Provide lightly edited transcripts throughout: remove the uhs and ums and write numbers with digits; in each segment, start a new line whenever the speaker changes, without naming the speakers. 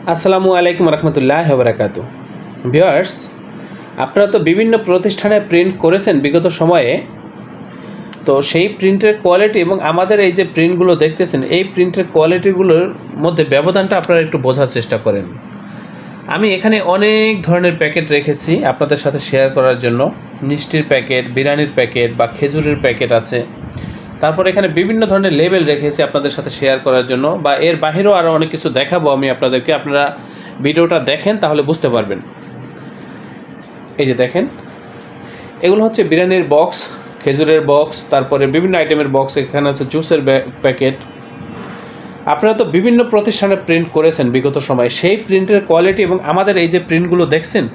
আসসালামু আলাইকুম রহমতুল্লাহ বারাকাতু। ভিউয়ার্স, আপনারা তো বিভিন্ন প্রতিষ্ঠানে প্রিন্ট করেছেন বিগত সময়ে। তো সেই প্রিন্টের কোয়ালিটি এবং আমাদের এই যে প্রিন্টগুলো দেখতেছেন, এই প্রিন্টের কোয়ালিটিগুলোর মধ্যে ব্যবধানটা আপনারা একটু বোঝার চেষ্টা করেন। আমি এখানে অনেক ধরনের প্যাকেট রেখেছি আপনাদের সাথে শেয়ার করার জন্য। মিষ্টির প্যাকেট, বিরিয়ানির প্যাকেট বা খেজুরের প্যাকেট আছে। তারপর এখানে বিভিন্ন ধরনের লেবেল রেখেছি আপনাদের সাথে শেয়ার করার জন্য, বা এর বাহিরেও আরও অনেক কিছু দেখাবো আমি আপনাদেরকে। আপনারা ভিডিওটা দেখেন তাহলে বুঝতে পারবেন। এই যে দেখেন, এগুলো হচ্ছে বিরিয়ানির বক্স, খেজুরের বক্স, তারপরে বিভিন্ন আইটেমের বক্স। এখানে আছে জুসের প্যাকেট। আপনারা তো বিভিন্ন প্রতিষ্ঠানে প্রিন্ট করেছেন বিগত সময়। সেই প্রিন্টের কোয়ালিটি এবং আমাদের এই যে প্রিন্টগুলো দেখছেন,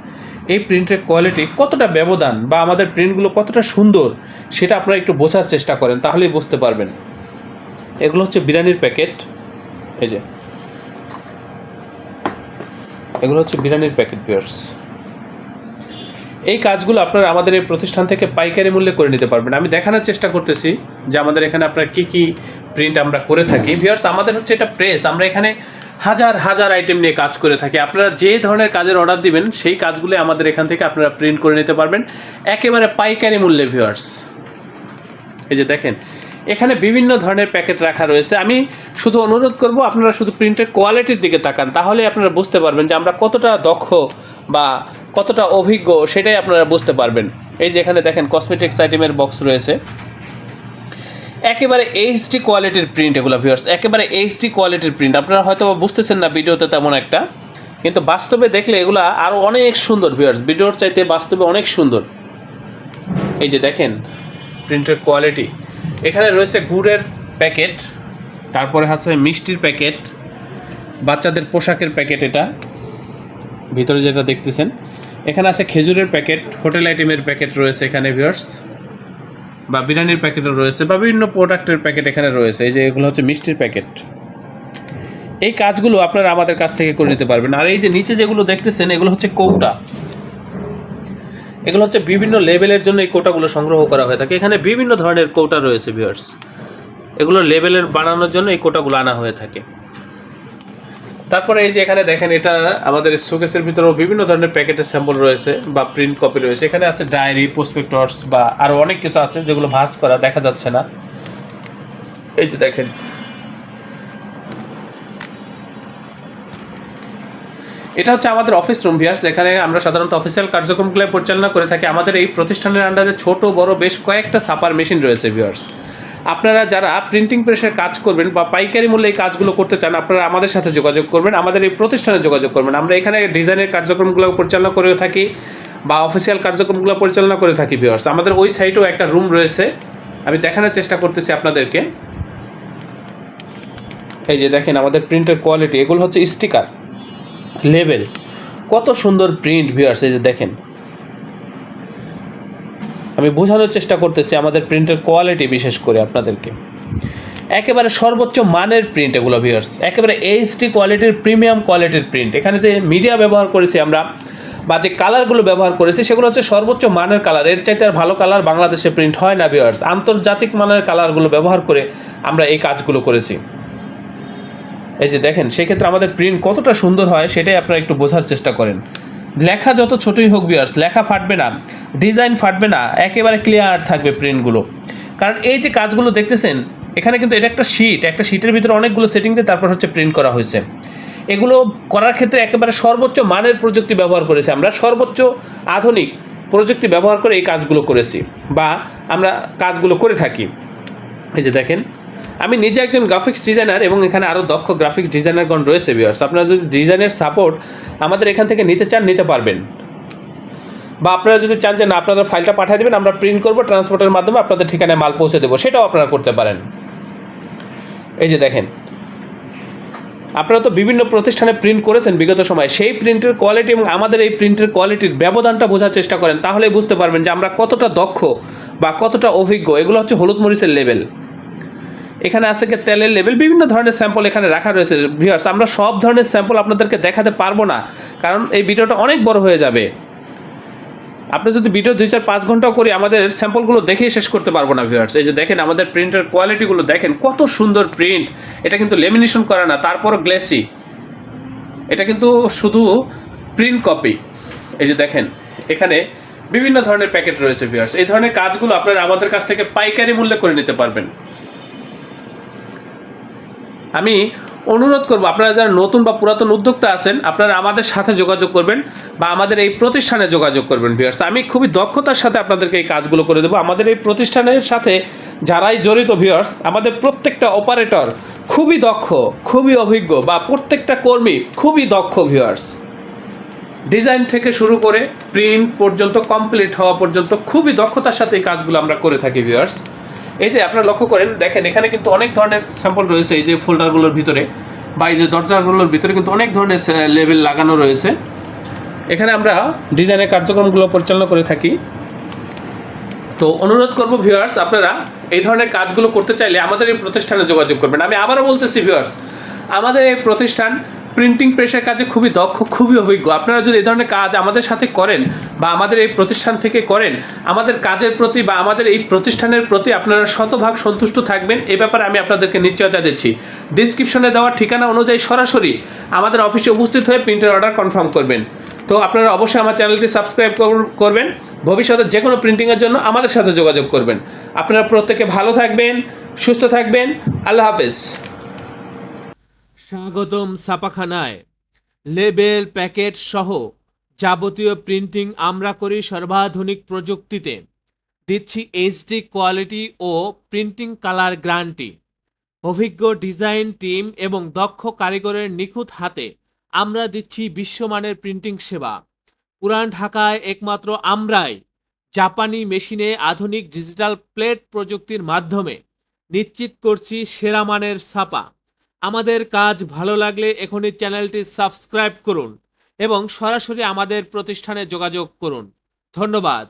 এই প্রিন্টের কোয়ালিটি কতটা ব্যবধান বা আমাদের প্রিন্টগুলো কতটা সুন্দর, সেটা আপনারা একটু বোঝার চেষ্টা করেন, তাহলেই বুঝতে পারবেন। এগুলো হচ্ছে বিরিয়ানির প্যাকেট। এই যে এগুলো হচ্ছে বিরিয়ানির প্যাকেট ভিউয়ার্স। এই কাজগুলো আপনারা আমাদের এই প্রতিষ্ঠান থেকে পাইকারি মূল্যে করে নিতে পারবেন। আমি দেখানোর চেষ্টা করতেছি যে আমাদের এখানে আপনারা কী কী প্রিন্ট আমরা করে থাকি। ভিউয়ার্স, আমাদের হচ্ছে এটা প্রেস। আমরা এখানে হাজার হাজার আইটেম নিয়ে কাজ করে থাকি। আপনারা যে ধরনের কাজের অর্ডার দিবেন, সেই কাজগুলো আমাদের এখান থেকে আপনারা প্রিন্ট করে নিতে পারবেন একেবারে পাইকারি মূল্যে ভিউয়ার্স। এই যে দেখেন, এখানে বিভিন্ন ধরনের প্যাকেট রাখা রয়েছে। আমি শুধু অনুরোধ করব, আপনারা শুধু প্রিন্টের কোয়ালিটির দিকে তাকান, তাহলে আপনারা বুঝতে পারবেন যে আমরা কতটা দক্ষ বা কতটা অভিজ্ঞ, সেটাই আপনারা বুঝতে পারবেন। এই যে এখানে দেখেন কসমেটিক্স আইটেমের বক্স রয়েছে, একেবারে এইচডি কোয়ালিটির প্রিন্ট এগুলো ভিউয়ার্স, একেবারে এইচডি কোয়ালিটির প্রিন্ট। আপনারা হয়তো বুঝতেছেন না ভিডিওতে তেমন একটা, কিন্তু বাস্তবে দেখলে এগুলো আরও অনেক সুন্দর ভিউয়ার্স, ভিডিওর চাইতে বাস্তবে অনেক সুন্দর। এই যে দেখেন প্রিন্টের কোয়ালিটি। এখানে রয়েছে গুড়ের প্যাকেট, তারপরে আছে মিষ্টির প্যাকেট, বাচ্চাদের পোশাকের প্যাকেট, এটা ভিতরে যেটা দেখতেছেন। এখানে আছে খেজুরের প্যাকেট, হোটেল আইটেমের প্যাকেট রয়েছে এখানে ভিউয়ার্স, বা বিরিয়ানির প্যাকেটও রয়েছে, বা বিভিন্ন প্রোডাক্টের প্যাকেট এখানে রয়েছে। এই যে এগুলো হচ্ছে মিষ্টির প্যাকেট। এই কাজগুলো আপনারা আমাদের কাছ থেকে করে নিতে পারবেন। আর এই যে নিচে যেগুলো দেখতেছেন, এগুলো হচ্ছে কৌটা। এগুলো হচ্ছে বিভিন্ন লেভেলের জন্য এই কৌটাগুলো সংগ্রহ করা হয়ে থাকে। এখানে বিভিন্ন ধরনের কৌটা রয়েছে ভিউয়ার্স, এগুলো লেভেলের বানানোর জন্য এই কৌটাগুলো আনা হয়ে থাকে। তারপরে এই যে এখানে দেখেন, এটা আমাদের শোকেসের ভিতরেও বিভিন্ন ধরনের প্যাকেটের স্যাম্পল রয়েছে বা প্রিন্ট কপি রয়েছে। এখানে আছে ডায়েরি, প্রসপেক্টস বা আরও অনেক কিছু আছে যেগুলো ভাঁজ করা, দেখা যাচ্ছে না। এই যে দেখেন, এটা হচ্ছে আমাদের অফিস রুম ভিউয়ার্স। এখানে আমরা সাধারণত অফিসিয়াল কার্যক্রমগুলো পরিচালনা করে থাকি। আমাদের এই প্রতিষ্ঠানের আন্ডারে ছোট বড় বেশ কয়েকটা ছাপার মেশিন রয়েছে ভিউয়ার্স। আপনারা যারা প্রিন্টিং প্রেসের কাজ করবেন বা পাইকারি মূল্যে এই কাজগুলো করতে চান, আপনারা আমাদের সাথে যোগাযোগ করবেন, আমাদের এই প্রতিষ্ঠানে যোগাযোগ করবেন। আমরা এখানে ডিজাইনের কার্যক্রমগুলো পরিচালনা করে থাকি বা অফিসিয়াল কার্যক্রমগুলো পরিচালনা করে থাকি ভিউয়ার্স। আমাদের ওই সাইটেও একটা রুম রয়েছে, আমি দেখানোর চেষ্টা করতেছি আপনাদেরকে। এই যে দেখেন আমাদের প্রিন্টের কোয়ালিটি, এগুলো হচ্ছে স্টিকার, লেবেল, কত সুন্দর প্রিন্ট ভিউয়ার্স। এই যে দেখেন, আমি বোঝানোর চেষ্টা করতেছি আমাদের প্রিন্টের কোয়ালিটি, বিশেষ করে আপনাদেরকে একেবারে সর্বোচ্চ মানের প্রিন্ট এগুলো ভিউয়ার্স, একেবারে এইচডি কোয়ালিটির, প্রিমিয়াম কোয়ালিটির প্রিন্ট। এখানে যে মিডিয়া ব্যবহার করেছি আমরা বা যে কালারগুলো ব্যবহার করেছি, সেগুলো হচ্ছে সর্বোচ্চ মানের কালার। এর চাইতে আর ভালো কালার বাংলাদেশে প্রিন্ট হয় না ভিউয়ার্স। আন্তর্জাতিক মানের কালারগুলো ব্যবহার করে আমরা এই কাজগুলো করেছি। এই যে দেখেন, সেক্ষেত্রে আমাদের প্রিন্ট কতটা সুন্দর হয় সেটাই আপনারা একটু বোঝার চেষ্টা করেন। লেখা যত ছোটই হোক ভিউয়ার্স, লেখা ফাটবে না, ডিজাইন ফাটবে না, একেবারে ক্লিয়ার থাকবে প্রিন্টগুলো। কারণ এই যে কাজগুলো দেখতেছেন, এখানে কিন্তু এটা একটা শীট, একটা শীটের ভিতরে অনেকগুলো সেটিং দিয়ে তারপর হচ্ছে প্রিন্ট করা হয়েছে। এগুলো করার ক্ষেত্রে একেবারে সর্বোচ্চ মানের প্রযুক্তি ব্যবহার করেছি আমরা, সর্বোচ্চ আধুনিক প্রযুক্তি ব্যবহার করে এই কাজগুলো করেছি বা আমরা কাজগুলো করে থাকি। এই যে দেখেন, আমি নিজে একজন গ্রাফিক্স ডিজাইনার এবং এখানে আরও দক্ষ গ্রাফিক্স ডিজাইনারগণ রয়েছে ভিউয়ার্স। আপনারা যদি ডিজাইনের সাপোর্ট আমাদের এখান থেকে নিতে চান, নিতে পারবেন। বা আপনারা যদি চান যে না, আপনারা ফাইলটা পাঠিয়ে দেবেন, আমরা প্রিন্ট করবো, ট্রান্সপোর্টের মাধ্যমে আপনাদের ঠিকানায় মাল পৌঁছে দেবো, সেটাও আপনারা করতে পারেন। এই যে দেখেন, আপনারা তো বিভিন্ন প্রতিষ্ঠানে প্রিন্ট করেছেন বিগত সময়। সেই প্রিন্টের কোয়ালিটি এবং আমাদের এই প্রিন্টের কোয়ালিটির ব্যবধানটা বোঝার চেষ্টা করেন, তাহলেই বুঝতে পারবেন যে আমরা কতটা দক্ষ বা কতটা অভিজ্ঞ। এগুলো হচ্ছে হলুদ মরিচের লেবেল, এখানে আছে কি তেলের লেবেল, বিভিন্ন ধরনের স্যাম্পল এখানে রাখা রয়েছে ভিউয়ার্স। আমরা সব ধরনের স্যাম্পল আপনাদেরকে দেখাতে পারবো না, কারণ এই ভিডিওটা অনেক বড় হয়ে যাবে। আপনি যদি ভিডিও 2-4-5 ঘন্টাও করি, আমাদের স্যাম্পলগুলো দেখেই শেষ করতে পারবো না ভিউয়ার্স। এই যে দেখেন আমাদের প্রিন্টের কোয়ালিটিগুলো দেখেন, কত সুন্দর প্রিন্ট। এটা কিন্তু লেমিনেশন করা না, তারপরও গ্লেসি। এটা কিন্তু শুধু প্রিন্ট কপি। এই যে দেখেন এখানে বিভিন্ন ধরনের প্যাকেট রয়েছে ভিউয়ার্স। এই ধরনের কাজগুলো আপনারা আমাদের কাছ থেকে পাইকারি মূল্যে করে নিতে পারবেন। আমি অনুরোধ করব আপনারা যারা নতুন বা পুরাতন উদ্যোক্তা আছেন আপনারা আমাদের সাথে যোগাযোগ করবেন বা আমাদের এই প্রতিষ্ঠানে যোগাযোগ করবেন ভিউয়ার্স। আমি খুবই দক্ষতার সাথে আপনাদেরকে এই কাজগুলো করে দেবো। আমাদের এই প্রতিষ্ঠানের সাথে যারাই জড়িত ভিউয়ার্স, আমাদের প্রত্যেকটা অপারেটর খুবই দক্ষ, খুবই অভিজ্ঞ, বা প্রত্যেকটা কর্মী খুবই দক্ষ ভিউয়ার্স। ডিজাইন থেকে শুরু করে প্রিন্ট পর্যন্ত কমপ্লিট হওয়া পর্যন্ত খুবই দক্ষতার সাথে এই কাজগুলো আমরা করে থাকি ভিউয়ার্স। এই যে আপনারা লক্ষ্য করেন, দেখেন এখানে কিন্তু অনেক ধরনের স্যাম্পল রয়েছে। এই যে ফোল্ডারগুলোর ভিতরে বা এই যে দরজাগুলোর ভিতরে কিন্তু অনেক ধরনের লেবেল লাগানো রয়েছে। এখানে আমরা ডিজাইনের কার্যক্রমগুলো পরিচালনা করে থাকি। তো অনুরোধ করব ভিউয়ার্স, আপনারা এই ধরনের কাজগুলো করতে চাইলে আমাদের এই প্রতিষ্ঠানে যোগাযোগ করবেন। আমি আবারও বলতেছি ভিউয়ার্স, আমাদের এই প্রতিষ্ঠান প্রিন্টিং প্রেসের কাজে খুবই দক্ষ, খুবই অভিজ্ঞ। আপনারা যদি এই ধরনের কাজ আমাদের সাথে করেন বা আমাদের এই প্রতিষ্ঠান থেকে করেন, আমাদের কাজের প্রতি বা আমাদের এই প্রতিষ্ঠানের প্রতি আপনারা শতভাগ সন্তুষ্ট থাকবেন, এই ব্যাপারে আমি আপনাদেরকে নিশ্চয়তা দিচ্ছি। ডিসক্রিপশনে দেওয়া ঠিকানা অনুযায়ী সরাসরি আমাদের অফিসে উপস্থিত হয়ে প্রিন্টের অর্ডার কনফার্ম করবেন। তো আপনারা অবশ্যই আমার চ্যানেলটি সাবস্ক্রাইব করবেন। ভবিষ্যতে যে কোনো প্রিন্টিংয়ের জন্য আমাদের সাথে যোগাযোগ করবেন। আপনারা প্রত্যেকে ভালো থাকবেন, সুস্থ থাকবেন। আল্লাহ হাফেজ।
স্বাগতম ছাপাখানায়। লেবেল, প্যাকেট সহ যাবতীয় প্রিন্টিং আমরা করি সর্বাধুনিক প্রযুক্তিতে। দিচ্ছি এইচডি কোয়ালিটি ও প্রিন্টিং কালার গ্যারান্টি। অভিজ্ঞ ডিজাইন টিম এবং দক্ষ কারিগরের নিখুঁত হাতে আমরা দিচ্ছি বিশ্বমানের প্রিন্টিং সেবা। পুরান ঢাকায় একমাত্র আমরাই জাপানি মেশিনে আধুনিক ডিজিটাল প্লেট প্রযুক্তির মাধ্যমে নিশ্চিত করছি সেরা মানের ছাপা। আমাদের কাজ ভালো লাগলে এখনই চ্যানেলটি সাবস্ক্রাইব করুন এবং সরাসরি আমাদের প্রতিষ্ঠানে যোগাযোগ করুন। ধন্যবাদ।